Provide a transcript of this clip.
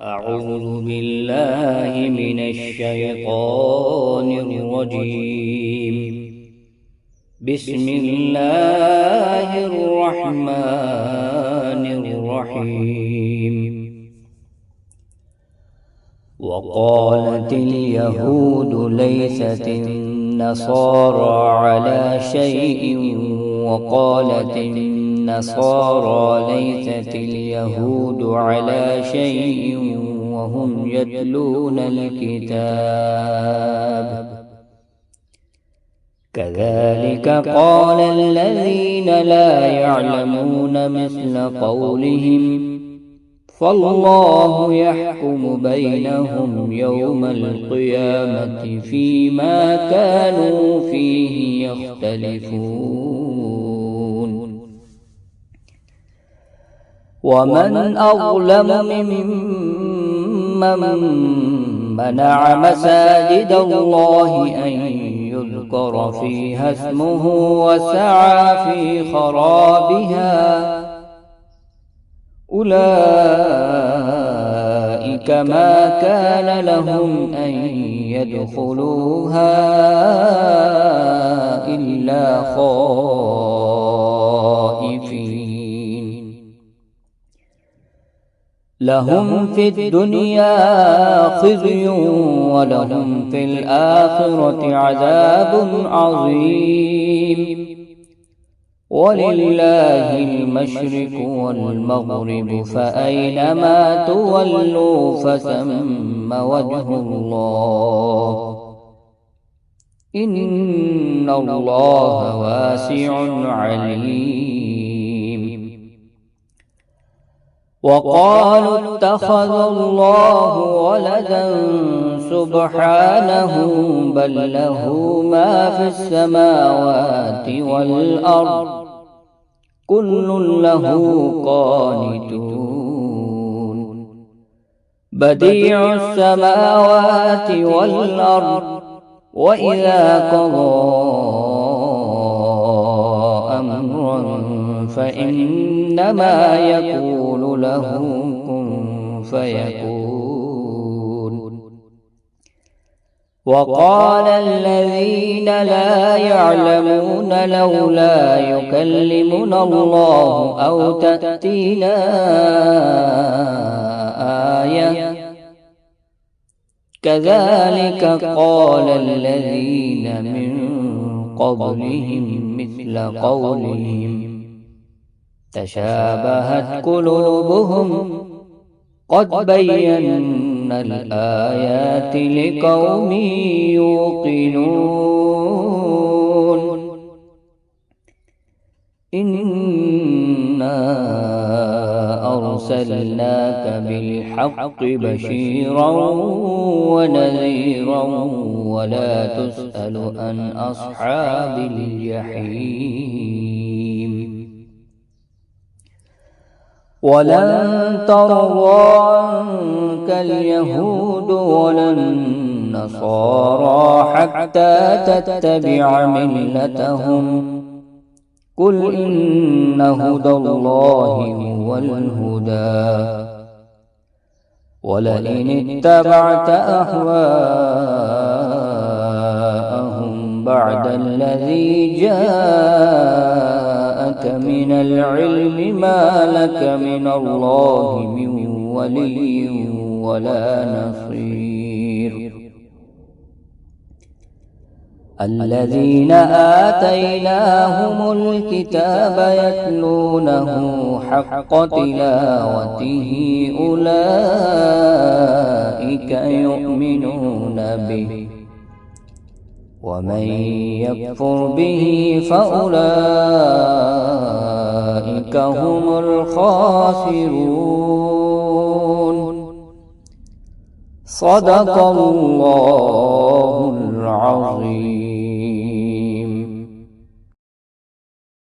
أعوذ بالله من الشيطان الرجيم. بسم الله الرحمن الرحيم. وقالت اليهود ليست النصارى على شيء وقالت النصارى ليست اليهود على شيء وهم يتلون الكتاب. كذلك قال الذين لا يعلمون مثل قولهم فالله يحكم بينهم يوم القيامة فيما كانوا فيه يختلفون. ومن أظلم ممن منع مساجد الله أن يذكر فيها اسمه وسعى في خرابها أولئك ما كان لهم أن يدخلوها إلا خائفين. لهم في الدنيا خزي ولهم في الآخرة عذاب عظيم. ولله المشرق والمغرب فأينما تولوا فثم وجه الله إن الله واسع عليم. وقالوا اتخذ الله ولدا سبحانه بل له ما في السماوات والأرض كل له قانتون. بديع السماوات والأرض وإذا قضى أمرا فإنما يقول له كن فيكون. وقال الذين لا يعلمون لولا يكلمنا الله أو تأتينا آية كذلك قال الذين من قبلهم مثل قولهم تشابهت قلوبهم قد بينا الآيات لقوم يوقنون. إنا أرسلناك بالحق بشيرا ونذيرا ولا تسأل عن أصحاب الجحيم. ولن ترضى عنك اليهود ولا النصارى حتى تتبع ملتهم قل إن هدى الله هو الهدى ولئن اتبعت أهواءهم بعد الذي جاءك من العلم ما لك من الله من ولي ولا نصير. الذين آتيناهم الكتاب يتلونه حق تلاوته أولئك يؤمنون به ومن يكفر به فأولئك هم الخاسرون. صدق الله العظيم.